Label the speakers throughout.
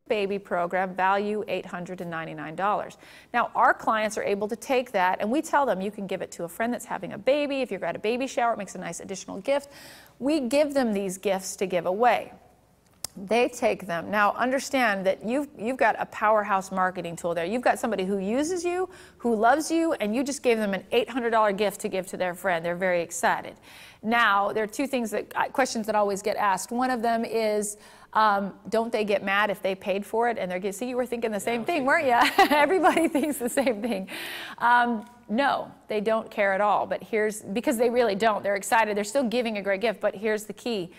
Speaker 1: baby program, value $899. Now, our clients are able to take that, and we tell them you can give it to a friend that's having a baby. If you're at a baby shower, it makes a nice additional gift. We give them these gifts to give away. They take them. Now, understand that you've got a powerhouse marketing tool there. You've got somebody who uses you, who loves you, and you just gave them an $800 gift to give to their friend. They're very excited. Now, there are two questions that always get asked. One of them is, don't they get mad if they paid for it and they're see, you were thinking the same thing, weren't you? Everybody thinks the same thing. No, they don't care at all. But because they really don't. They're excited. They're still giving a great gift. But here's the key.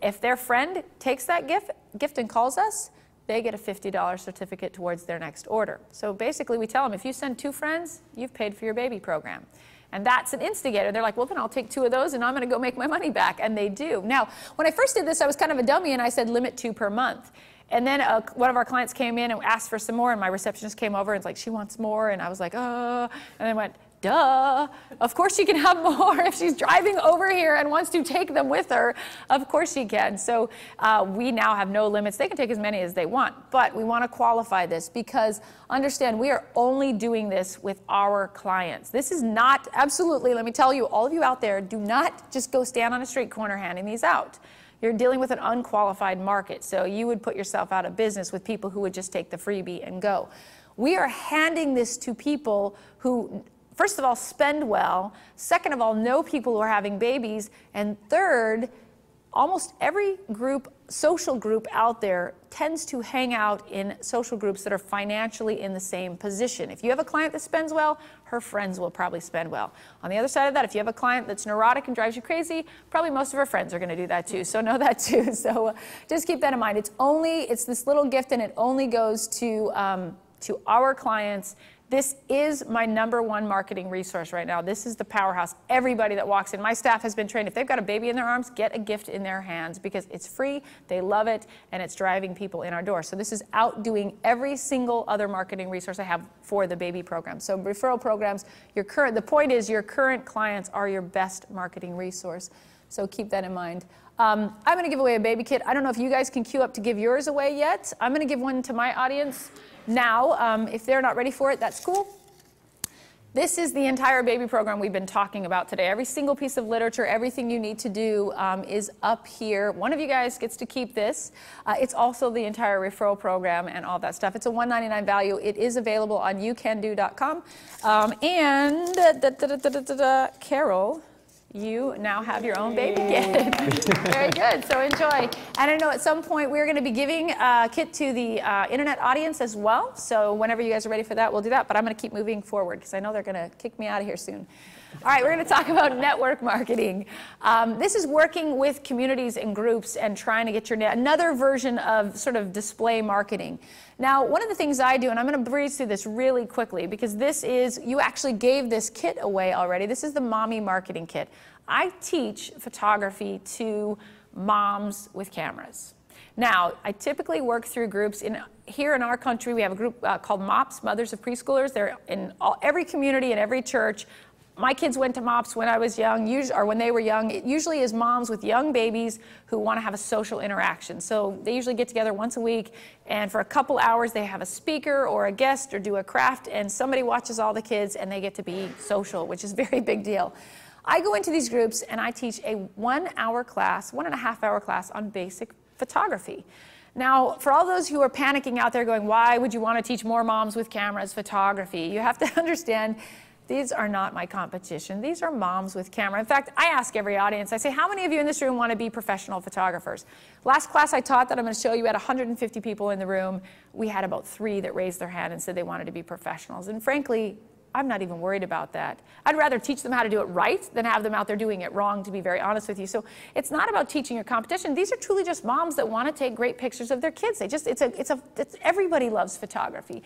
Speaker 1: If their friend takes that gift and calls us, they get a $50 certificate towards their next order. So basically, we tell them, if you send 2 friends, you've paid for your baby program. And that's an instigator. They're like, well, then I'll take 2 of those and I'm going to go make my money back. And they do. Now, when I first did this, I was kind of a dummy and I said limit 2 per month. And then one of our clients came in and asked for some more, and my receptionist came over and was like, she wants more. And I was like, oh. And I went, duh. Of course she can have more. If she's driving over here and wants to take them with her, of course she can. So we now have no limits. They can take as many as they want. But we want to qualify this because, understand, we are only doing this with our clients. This is not, absolutely, let me tell you, all of you out there, do not just go stand on a street corner handing these out. You're dealing with an unqualified market. So you would put yourself out of business with people who would just take the freebie and go. We are handing this to people who, first of all, spend well. Second of all, know people who are having babies. And third, almost every social group out there tends to hang out in social groups that are financially in the same position. If you have a client that spends well, her friends will probably spend well. On the other side of that, if you have a client that's neurotic and drives you crazy, probably most of her friends are going to do that too. So know that too. So just keep that in mind. It's this little gift, and it only goes to our clients. This is my #1 marketing resource right now. This is the powerhouse. Everybody that walks in, my staff has been trained. If they've got a baby in their arms, get a gift in their hands because it's free, they love it, and it's driving people in our door. So this is outdoing every single other marketing resource I have for the baby program. So referral programs, the point is your current clients are your best marketing resource. So keep that in mind. I'm going to give away a baby kit. I don't know if you guys can queue up to give yours away yet. I'm going to give one to my audience now. If they're not ready for it, that's cool. This is the entire baby program we've been talking about today. Every single piece of literature, everything you need to do is up here. One of you guys gets to keep this. It's also the entire referral program and all that stuff. It's a $199 value. It is available on youcando.com. Carol, you now have your own baby kit. Very good, so enjoy. And I know at some point we're going to be giving a kit to the internet audience as well. So whenever you guys are ready for that, we'll do that. But I'm going to keep moving forward because I know they're going to kick me out of here soon. All right, we're going to talk about network marketing. This is working with communities and groups and trying to get another version of sort of display marketing. Now, one of the things I do, and I'm going to breeze through this really quickly because you actually gave this kit away already. This is the Mommy Marketing Kit. I teach photography to moms with cameras. Now, I typically work through groups. Here in our country, we have a group called MOPS, Mothers of Preschoolers. They're in every community and every church. My kids went to MOPS when I was young, or when they were young. It usually is moms with young babies who want to have a social interaction. So they usually get together once a week, and for a couple hours they have a speaker or a guest or do a craft, and somebody watches all the kids and they get to be social, which is a very big deal. I go into these groups and I teach a 1-hour class, 1.5-hour class on basic photography. Now, for all those who are panicking out there going, why would you want to teach more moms with cameras photography? You have to understand, these are not my competition. These are moms with camera. In fact, I ask every audience, I say, how many of you in this room want to be professional photographers? Last class I taught that I'm going to show you had 150 people in the room. We had about 3 that raised their hand and said they wanted to be professionals. And frankly, I'm not even worried about that. I'd rather teach them how to do it right than have them out there doing it wrong, to be very honest with you. So it's not about teaching your competition. These are truly just moms that want to take great pictures of their kids. Everybody loves photography.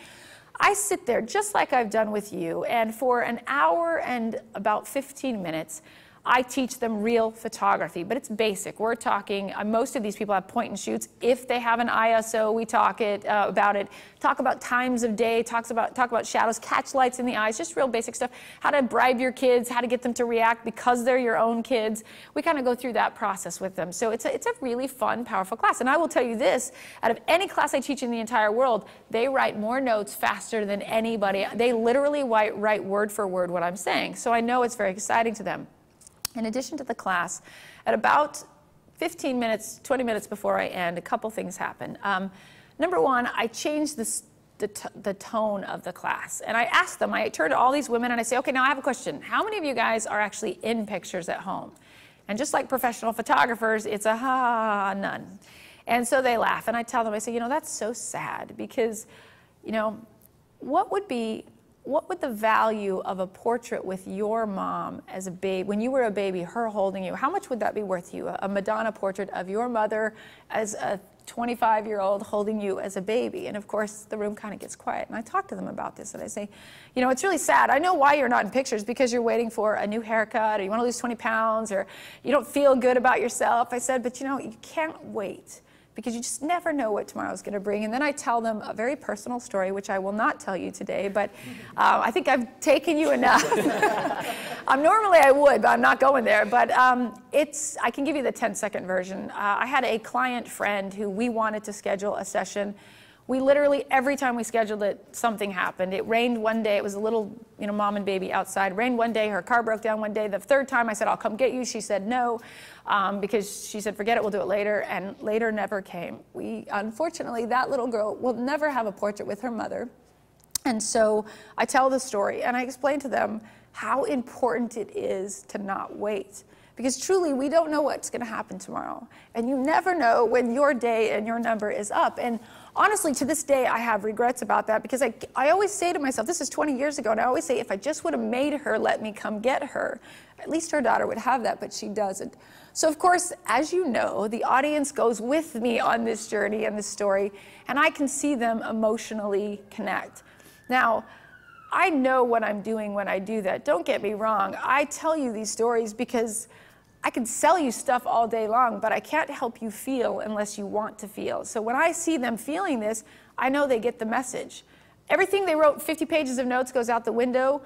Speaker 1: I sit there just like I've done with you, and for an hour and about 15 minutes, I teach them real photography, but it's basic. We're talking, most of these people have point and shoots. If they have an ISO, we talk about it. Talk about times of day, talk about shadows, catch lights in the eyes, just real basic stuff. How to bribe your kids, how to get them to react because they're your own kids. We kind of go through that process with them. So it's a really fun, powerful class. And I will tell you this, out of any class I teach in the entire world, they write more notes faster than anybody. They literally write word for word what I'm saying. So I know it's very exciting to them. In addition to the class, at about 15 minutes, 20 minutes before I end, a couple things happen. Number one, I changed the tone of the class. And I asked them, I turn to all these women and I say, okay, now I have a question. How many of you guys are actually in pictures at home? And just like professional photographers, it's a ha, none. And so they laugh. And I tell them, I say, you know, that's so sad because, you know, what would the value of a portrait with your mom as a baby, when you were a baby, her holding you, how much would that be worth you? A Madonna portrait of your mother as a 25-year-old holding you as a baby. And of course, the room kind of gets quiet. And I talk to them about this and I say, you know, it's really sad. I know why you're not in pictures, because you're waiting for a new haircut, or you want to lose 20 pounds, or you don't feel good about yourself. I said, but you know, you can't wait, because you just never know what tomorrow's going to bring. And then I tell them a very personal story, which I will not tell you today, but I think I've taken you enough. Normally I would, but I'm not going there. But I can give you the 10-second version. I had a client friend who we wanted to schedule a session. We literally, every time we scheduled it, something happened. It rained one day. It was a little, you know, mom and baby outside. Rained one day. Her car broke down one day. The third time I said, I'll come get you. She said no, because she said, forget it, we'll do it later. And later never came. Unfortunately, that little girl will never have a portrait with her mother. And so I tell the story and I explain to them how important it is to not wait. Because truly, we don't know what's going to happen tomorrow. And you never know when your day and your number is up. And honestly, to this day, I have regrets about that, because I always say to myself, this is 20 years ago, and I always say, if I just would have made her let me come get her, at least her daughter would have that, but she doesn't. So of course, as you know, the audience goes with me on this journey and this story, and I can see them emotionally connect. Now, I know what I'm doing when I do that. Don't get me wrong. I tell you these stories because I can sell you stuff all day long, but I can't help you feel unless you want to feel. So when I see them feeling this, I know they get the message. Everything they wrote, 50 pages of notes, goes out the window.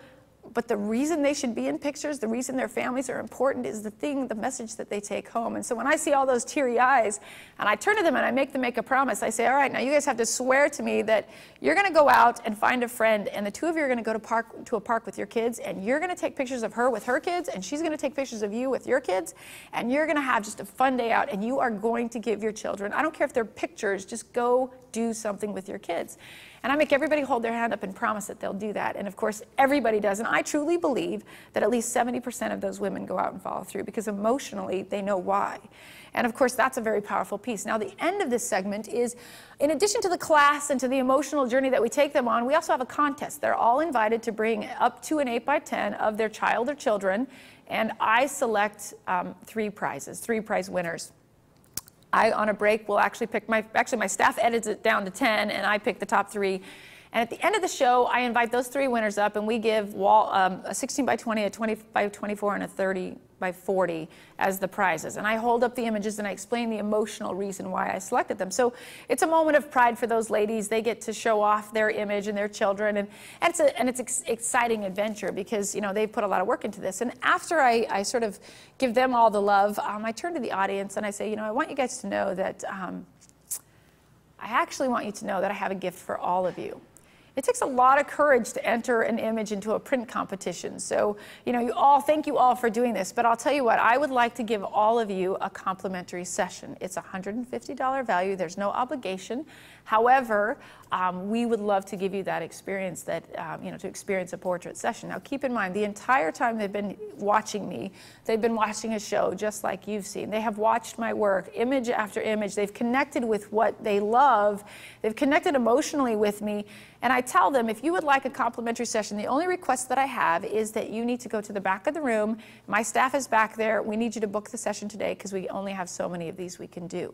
Speaker 1: But the reason they should be in pictures, the reason their families are important, is the message that they take home. And so when I see all those teary eyes, and I turn to them and I make them make a promise, I say, all right, now you guys have to swear to me that you're going to go out and find a friend, and the two of you are going to go to a park with your kids, and you're going to take pictures of her with her kids, and she's going to take pictures of you with your kids, and you're going to have just a fun day out, and you are going to give your children, I don't care if they're pictures, just go do something with your kids. And I make everybody hold their hand up and promise that they'll do that. And of course, everybody does. And I truly believe that at least 70% of those women go out and follow through, because emotionally they know why. And of course, that's a very powerful piece. Now, the end of this segment is, in addition to the class and to the emotional journey that we take them on, we also have a contest. They're all invited to bring up to an 8x10 of their child or children. And I select 3 prizes, 3 prize winners. On a break, will actually pick my staff edits it down to 10, and I pick the top 3. And at the end of the show, I invite those 3 winners up, and we give a 16 by 20, a 20 by 24, and a 30 by 40 as the prizes. And I hold up the images and I explain the emotional reason why I selected them. So it's a moment of pride for those ladies. They get to show off their image and their children, and it's an exciting adventure, because you know they've put a lot of work into this. And after I sort of give them all the love, I turn to the audience and I say, you know, I want you guys to know that I actually want you to know that I have a gift for all of you. It takes a lot of courage to enter an image into a print competition. So, you know, thank you all for doing this. But I'll tell you what, I would like to give all of you a complimentary session. It's a $150 value. There's no obligation. However, we would love to give you that experience, to experience a portrait session. Now, keep in mind, the entire time they've been watching me, they've been watching a show just like you've seen. They have watched my work, image after image. They've connected with what they love. They've connected emotionally with me. And I tell them, if you would like a complimentary session, the only request that I have is that you need to go to the back of the room. My staff is back there. We need you to book the session today, because we only have so many of these we can do.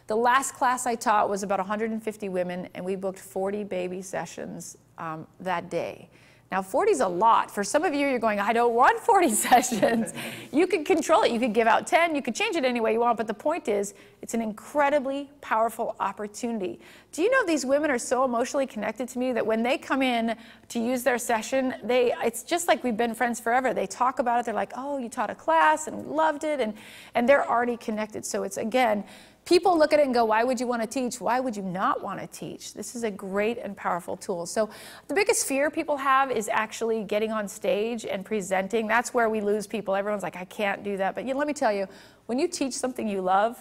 Speaker 1: The last class I taught was about 150 women, and we booked 40 baby sessions that day. Now 40 is a lot. For some of you, you're going, I don't want 40 sessions. You could control it. You could give out 10. You could change it any way you want. But the point is, it's an incredibly powerful opportunity. Do you know these women are so emotionally connected to me that when they come in to use their session, it's just like we've been friends forever. They talk about it. They're like, oh, you taught a class and we loved it. And they're already connected. So it's, again, people look at it and go, why would you want to teach? Why would you not want to teach? This is a great and powerful tool. So the biggest fear people have is actually getting on stage and presenting. That's where we lose people. Everyone's like, I can't do that. But let me tell you, when you teach something you love,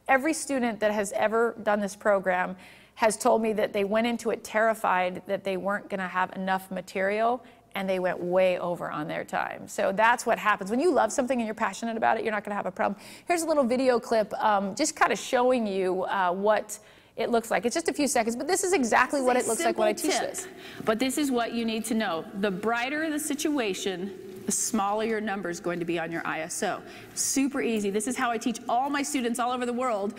Speaker 1: every student that has ever done this program has told me that they went into it terrified that they weren't going to have enough material, and they went way over on their time. So that's what happens. When you love something and you're passionate about it, you're not going to have a problem. Here's a little video clip just kind of showing you what it looks like. It's just a few seconds, but this is exactly what it looks like when I teach this.
Speaker 2: But this is what you need to know. The brighter the situation, the smaller your number is going to be on your ISO. Super easy. This is how I teach all my students all over the world.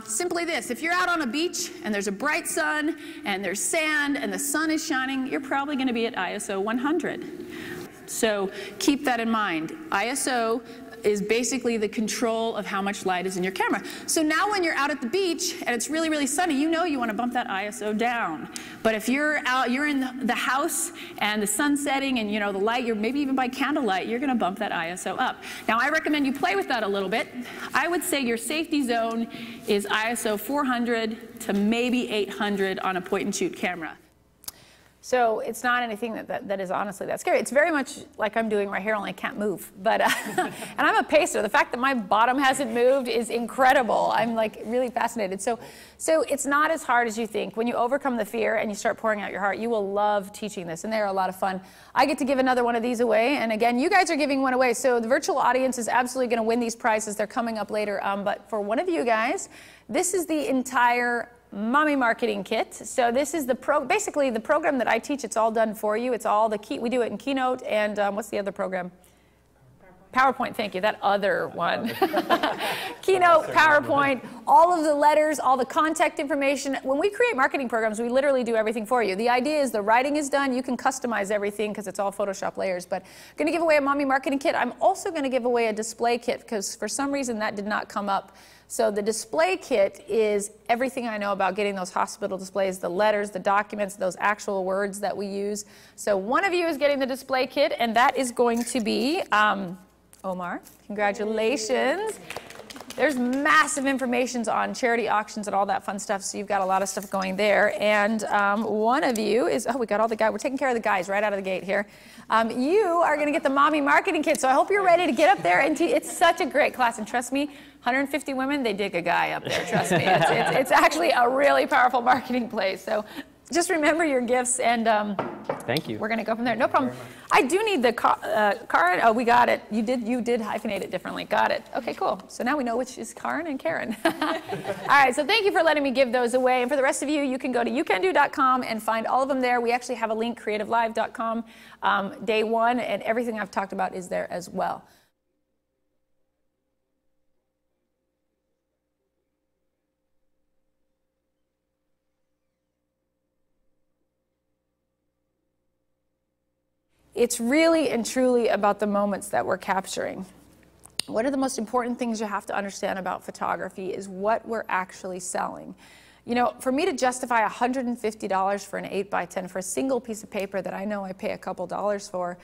Speaker 2: Simply this: if you're out on a beach and there's a bright sun and there's sand and the sun is shining, you're probably going to be at ISO 100. So keep that in mind. ISO is basically the control of how much light is in your camera. So now when you're out at the beach and it's really, really sunny, you know you want to bump that ISO down. But if you're out, you're in the house and the sun's setting and the light, you're maybe even by candlelight, you're going to bump that ISO up. Now I recommend you play with that a little bit. I would say your safety zone is ISO 400 to maybe 800 on a point and shoot camera.
Speaker 1: So it's not anything that is honestly that scary. It's very much like I'm doing right here, only I can't move. But and I'm a pacer. The fact that my bottom hasn't moved is incredible. I'm like really fascinated. So it's not as hard as you think. When you overcome the fear and you start pouring out your heart, you will love teaching this, and they're a lot of fun. I get to give another one of these away, and again, you guys are giving one away. So the virtual audience is absolutely going to win these prizes. They're coming up later. But for one of you guys, this is the entire Mommy Marketing Kit. So this is basically the program that I teach. It's all done for you. It's all we do it in Keynote and what's the other program? PowerPoint, thank you, that other one. Keynote, PowerPoint, all of the letters, all the contact information. When we create marketing programs, we literally do everything for you. The idea is the writing is done. You can customize everything because it's all Photoshop layers. But I'm going to give away a Mommy Marketing Kit. I'm also going to give away a display kit because for some reason that did not come up. So the display kit is everything I know about getting those hospital displays, the letters, the documents, those actual words that we use. So one of you is getting the display kit, and that is going to be Omar. Congratulations. There's massive information on charity auctions and all that fun stuff, so you've got a lot of stuff going there. And one of you is, we got all the guys. We're taking care of the guys right out of the gate here. You are going to get the Mommy Marketing Kit, so I hope you're ready to get up there and teach. It's such a great class, and trust me, 150 women, they dig a guy up there, trust me. It's actually a really powerful marketing place. So just remember your gifts, and
Speaker 3: thank you.
Speaker 1: We're going to go from there. No problem. I do need the Karen. Oh, we got it. You did hyphenate it differently. Got it. Okay, cool. So now we know which is Karen and Karen. All right, so thank you for letting me give those away. And for the rest of you, you can go to youcando.com and find all of them there. We actually have a link, creativelive.com, day one, and everything I've talked about is there as well. It's really and truly about the moments that we're capturing. One of the most important things you have to understand about photography is what we're actually selling. For me to justify $150 for an 8x10 for a single piece of paper that I know I pay a couple dollars for,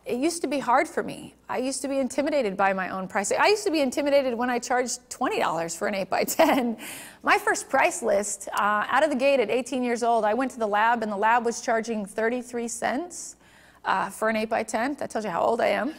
Speaker 1: it used to be hard for me. I used to be intimidated by my own pricing. I used to be intimidated when I charged $20 for an 8x10. My first price list, out of the gate at 18 years old, I went to the lab, and the lab was charging 33 cents. For an 8x10. That tells you how old I am.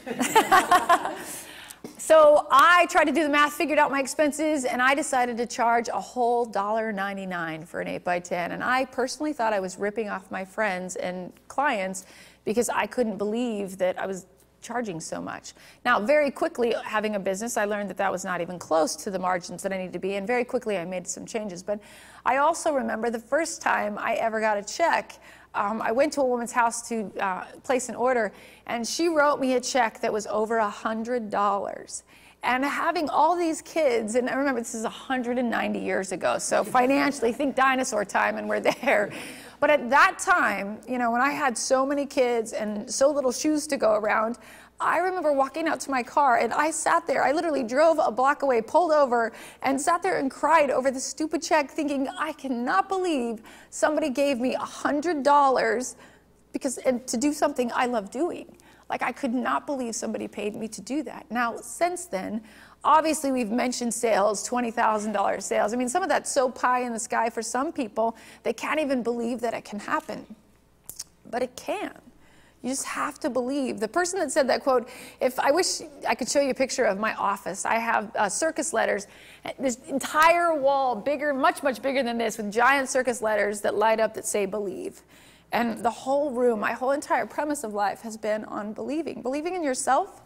Speaker 1: So I tried to do the math, figured out my expenses, and I decided to charge a whole $1.99 for an 8x10. And I personally thought I was ripping off my friends and clients because I couldn't believe that I was charging so much. Now, very quickly, having a business, I learned that that was not even close to the margins that I needed to be, and very quickly I made some changes. But I also remember the first time I ever got a check. I went to a woman's house to place an order, and she wrote me a check that was over $100. And having all these kids, and I remember this is 190 years ago, so financially, think dinosaur time, and we're there. But at that time, you know, when I had so many kids and so little shoes to go around, I remember walking out to my car, and I sat there. I literally drove a block away, pulled over, and sat there and cried over the stupid check, thinking, I cannot believe somebody gave me $100 and to do something I love doing. Like, I could not believe somebody paid me to do that. Now, since then, obviously we've mentioned sales, $20,000 sales. I mean, some of that's so pie in the sky for some people, they can't even believe that it can happen. But it can. You just have to believe. The person that said that quote, I wish I could show you a picture of my office. I have circus letters, this entire wall, bigger, much, much bigger than this, with giant circus letters that light up that say believe. And the whole room, my whole entire premise of life has been on believing in yourself.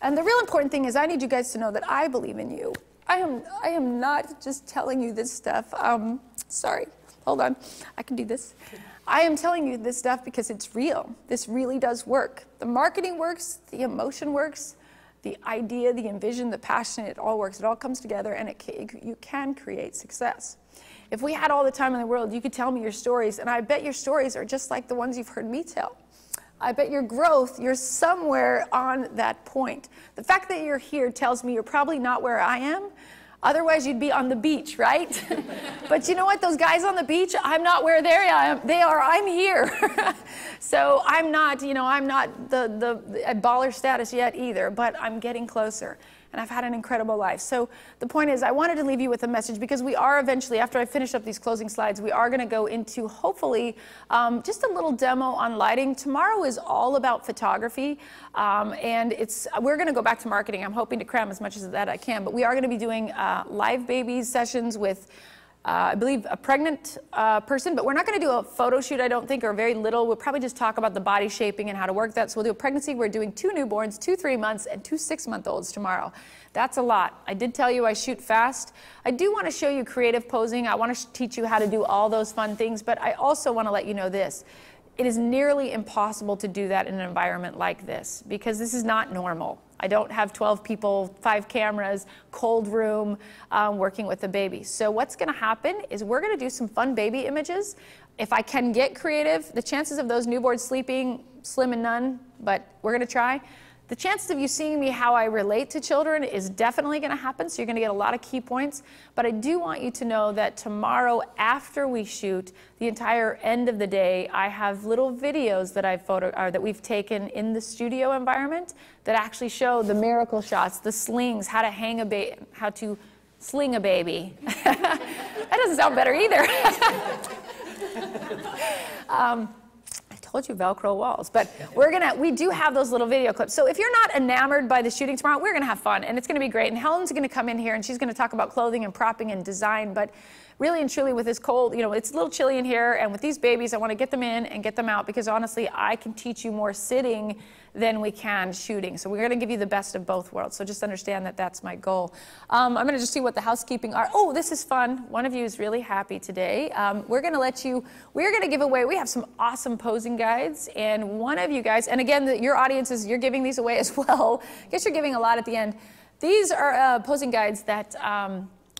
Speaker 1: And the real important thing is I need you guys to know that I believe in you. I am not just telling you this stuff. Sorry, hold on, I can do this. I am telling you this stuff because it's real. This really does work. The marketing works, the emotion works, the idea, the envision, the passion, it all works. It all comes together, and you can create success. If we had all the time in the world, you could tell me your stories, and I bet your stories are just like the ones you've heard me tell. I bet your growth, you're somewhere on that point. The fact that you're here tells me you're probably not where I am. Otherwise, you'd be on the beach, right? But you know what? Those guys on the beach, I'm not where they are. I'm here. So I'm not, you know, I'm not at baller status yet either, but I'm getting closer. And I've had an incredible life. So the point is, I wanted to leave you with a message, because we are eventually, after I finish up these closing slides, we are going to go into, hopefully, just a little demo on lighting. Tomorrow is all about photography, and we're going to go back to marketing. I'm hoping to cram as much as that I can, but we are going to be doing live babies sessions with I believe a pregnant person, but we're not going to do a photo shoot, I don't think, or very little. We'll probably just talk about the body shaping and how to work that. So we'll do a pregnancy. We're doing 2 newborns, 2 3-months, and 2 6-month-olds tomorrow. That's a lot. I did tell you I shoot fast. I do want to show you creative posing. I want to teach you how to do all those fun things, but I also want to let you know this. It is nearly impossible to do that in an environment like this, because this is not normal. I don't have 12 people, 5 cameras, cold room, working with the baby. So what's going to happen is we're going to do some fun baby images. If I can get creative, the chances of those newborns sleeping, slim and none, but we're going to try. The chances of you seeing me how I relate to children is definitely going to happen, so you're going to get a lot of key points. But I do want you to know that tomorrow, after we shoot, the entire end of the day, I have little videos that that we've taken in the studio environment that actually show the miracle shots, the slings, how to hang a baby, how to sling a baby. That doesn't sound better either. I told you Velcro walls, but we do have those little video clips. So if you're not enamored by the shooting tomorrow, we're gonna have fun, and it's gonna be great. And Helen's gonna come in here, and she's gonna talk about clothing and propping and design. But really and truly, with this cold, you know, it's a little chilly in here, and with these babies, I want to get them in and get them out, because honestly, I can teach you more sitting than we can shooting. So we're going to give you the best of both worlds. So just understand that that's my goal. I'm going to just see what the housekeeping are. Oh, this is fun. One of you is really happy today. We're going to give away, we have some awesome posing guides, and one of you guys, and again, your audiences, you're giving these away as well. I guess you're giving a lot at the end. These are posing guides that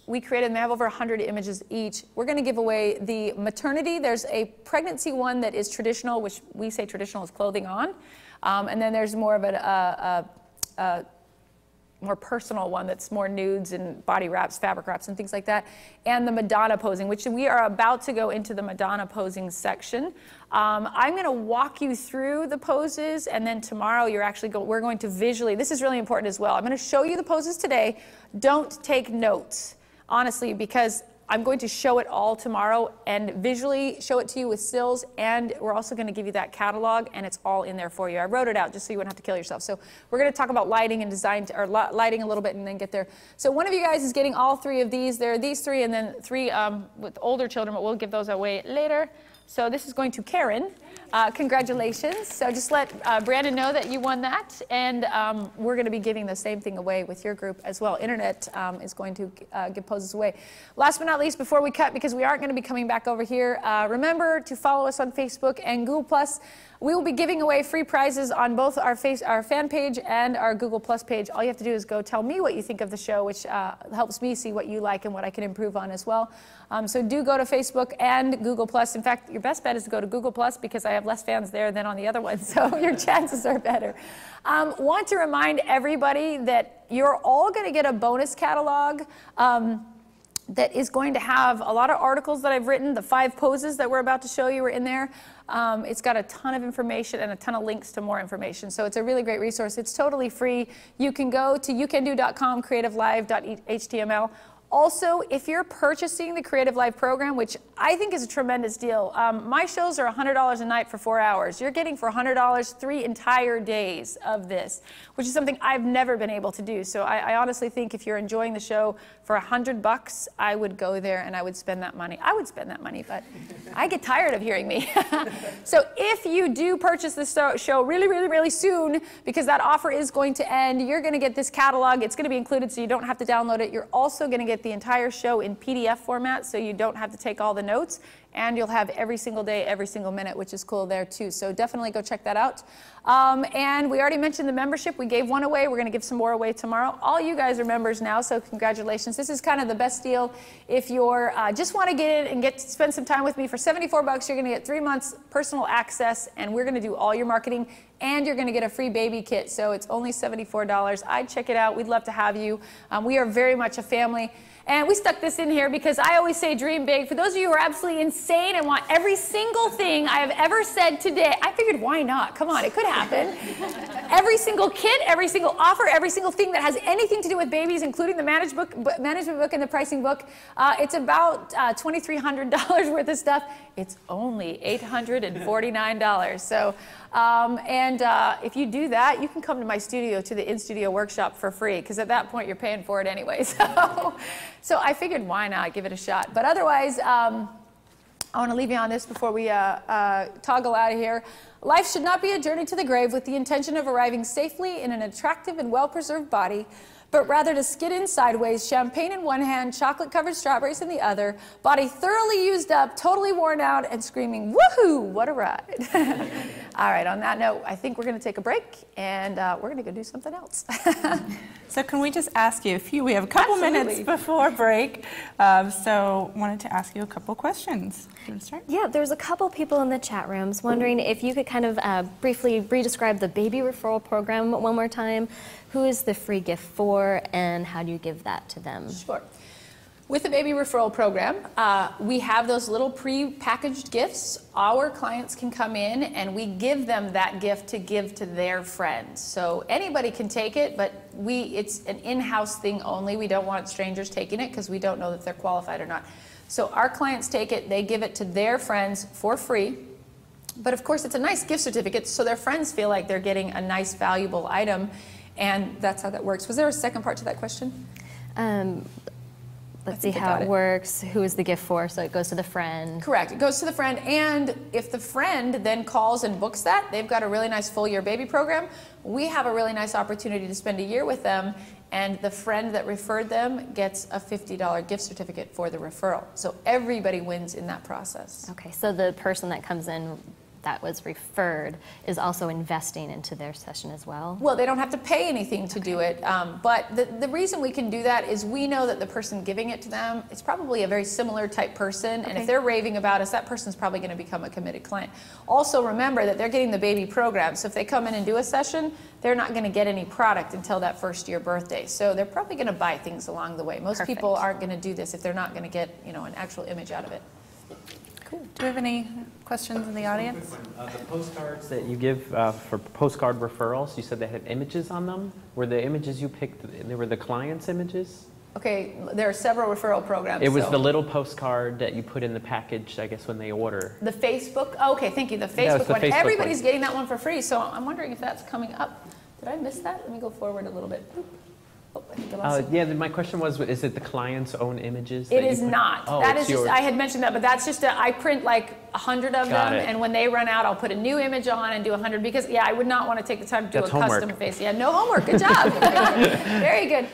Speaker 1: we created, and they have over 100 images each. We're going to give away the maternity. There's a pregnancy one that is traditional, which we say traditional is clothing on. And then there's more of a more personal one that's more nudes and body wraps, fabric wraps, and things like that. And the Madonna posing, which we are about to go into the Madonna posing section. I'm going to walk you through the poses, and then tomorrow we're going to visually, this is really important as well. I'm going to show you the poses today. Don't take notes, honestly, because I'm going to show it all tomorrow and visually show it to you with stills, and we're also going to give you that catalog, and it's all in there for you. I wrote it out just so you wouldn't have to kill yourself. So we're going to talk about lighting and design, or lighting a little bit, and then get there. So one of you guys is getting all 3 of these. There are these 3, and then 3 with older children, but we'll give those away later. So this is going to Karen. Congratulations. So just let Brandon know that you won that, and we're going to be giving the same thing away with your group as well. Internet is going to give poses away. Last but not least, before we cut, because we aren't going to be coming back over here, remember to follow us on Facebook and Google+. We will be giving away free prizes on both our fan page and our Google Plus page. All you have to do is go tell me what you think of the show, which helps me see what you like and what I can improve on as well. So do go to Facebook and Google Plus. In fact, your best bet is to go to Google Plus because I have less fans there than on the other one, so your chances are better. Want to remind everybody that you're all going to get a bonus catalog that is going to have a lot of articles that I've written. The 5 poses that we're about to show you are in there. It's got a ton of information and a ton of links to more information. So it's a really great resource. It's totally free. You can go to youcando.com, creativelive.html. Also, if you're purchasing the Creative Live program, which I think is a tremendous deal, my shows are $100 a night for 4 hours. You're getting for $100 3 entire days of this, which is something I've never been able to do. So I honestly think if you're enjoying the show for $100, I would go there and I would spend that money. I would spend that money, but I get tired of hearing me. So if you do purchase this show really, really, really soon, because that offer is going to end, you're going to get this catalog. It's going to be included so you don't have to download it. You're also going to get the entire show in PDF format so you don't have to take all the notes, and you'll have every single day, every single minute, which is cool there too. So definitely go check that out. And we already mentioned the membership. We gave one away. We're going to give some more away tomorrow. All you guys are members now, so congratulations. This is kind of the best deal. If you're just want to get in and spend some time with me for $74, you're going to get 3 months personal access, and we're going to do all your marketing, and you're going to get a free baby kit. So it's only $74. I'd check it out. We'd love to have you. We are very much a family. And we stuck this in here because I always say dream big. For those of you who are absolutely insane and want every single thing I have ever said today, I figured why not? Come on, it could happen. Every single kit, every single offer, every single thing that has anything to do with babies, including the management book and the pricing book. It's about $2,300 worth of stuff. It's only $849. So, if you do that, you can come to my studio, to the in-studio workshop for free, because at that point you're paying for it anyway. So I figured why not give it a shot. But otherwise, I want to leave you on this before we toggle out of here. Life should not be a journey to the grave with the intention of arriving safely in an attractive and well-preserved body, but rather to skid in sideways, champagne in one hand, chocolate-covered strawberries in the other, body thoroughly used up, totally worn out, and screaming, woohoo, what a ride. All right, on that note, I think we're going to take a break, and we're going to go do something else.
Speaker 3: So can we just ask you we have a couple minutes before break, so wanted to ask you a couple questions. You want to start?
Speaker 4: Yeah, there's a couple people in the chat rooms wondering if you could kind of briefly re-describe the baby referral program one more time. Who is the free gift for, and how do you give that to them?
Speaker 1: Sure. With the baby referral program, we have those little pre-packaged gifts. Our clients can come in and we give them that gift to give to their friends. So anybody can take it, but it's an in-house thing only. We don't want strangers taking it because we don't know if they're qualified or not. So our clients take it, they give it to their friends for free. But of course, it's a nice gift certificate, so their friends feel like they're getting a nice, valuable item. And that's how that works. Was there a second part to that question?
Speaker 4: Let's see how it works. Who is the gift for? So it goes to the friend.
Speaker 1: Correct. It goes to the friend. And if the friend then calls and books that, they've got a really nice full year baby program. We have a really nice opportunity to spend a year with them. And the friend that referred them gets a $50 gift certificate for the referral. So everybody wins in that process.
Speaker 4: Okay. So the person that comes in that was referred is also investing into their session as well?
Speaker 1: Well, they don't have to pay anything to do it, but the reason we can do that is we know that the person giving it to them is probably a very similar type person, and if they're raving about us, that person's probably going to become a committed client. Also remember that they're getting the baby program, so if they come in and do a session, they're not going to get any product until that first year birthday, so they're probably going to buy things along the way. Most people aren't going to do this if they're not going to get, you know, an actual image out of it.
Speaker 3: Cool. Do we have any questions in the audience?
Speaker 5: The postcards that you give for postcard referrals, you said they had images on them. Were the images you picked, they were the client's images?
Speaker 1: Okay, there are several referral programs.
Speaker 5: It was the little postcard that you put in the package, I guess, when they order.
Speaker 1: The Facebook? Oh, okay, thank you. The Facebook one. Everybody's getting that one for free, so I'm wondering if that's coming up. Did I miss that? Let me go forward a little bit. Oh, I think I lost it.
Speaker 5: Yeah, my question was, is it the client's own images?
Speaker 1: It is not.
Speaker 5: Oh,
Speaker 1: that is just, I had mentioned that, but that's just, I print like 100 of them, and when they run out, I'll put a new image on and do 100, because, yeah, I would not want to take the time to do a custom face. Yeah, no homework. Good job. Very good.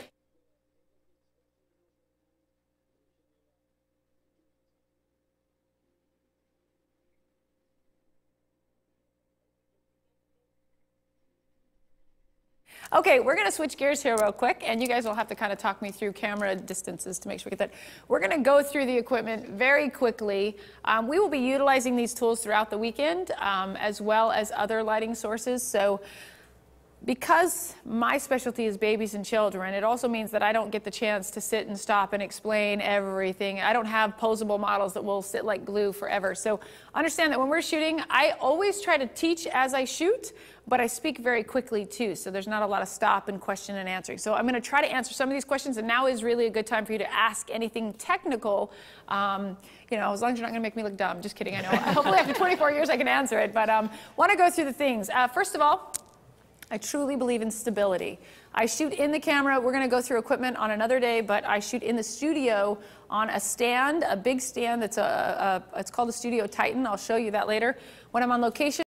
Speaker 1: Okay, we're going to switch gears here real quick, and you guys will have to kind of talk me through camera distances to make sure we get that. We're going to go through the equipment very quickly. We will be utilizing these tools throughout the weekend, as well as other lighting sources. So because my specialty is babies and children, it also means that I don't get the chance to sit and stop and explain everything. I don't have posable models that will sit like glue forever. So understand that when we're shooting, I always try to teach as I shoot, but I speak very quickly too. So there's not a lot of stop and question and answering. So I'm going to try to answer some of these questions, and now is really a good time for you to ask anything technical. You know, as long as you're not going to make me look dumb. Just kidding, I know. Hopefully after 24 years I can answer it, but want to go through the things. First of all, I truly believe in stability. I shoot in the camera. We're going to go through equipment on another day, but I shoot in the studio on a stand, a big stand that's it's called a Studio Titan. I'll show you that later. When I'm on location,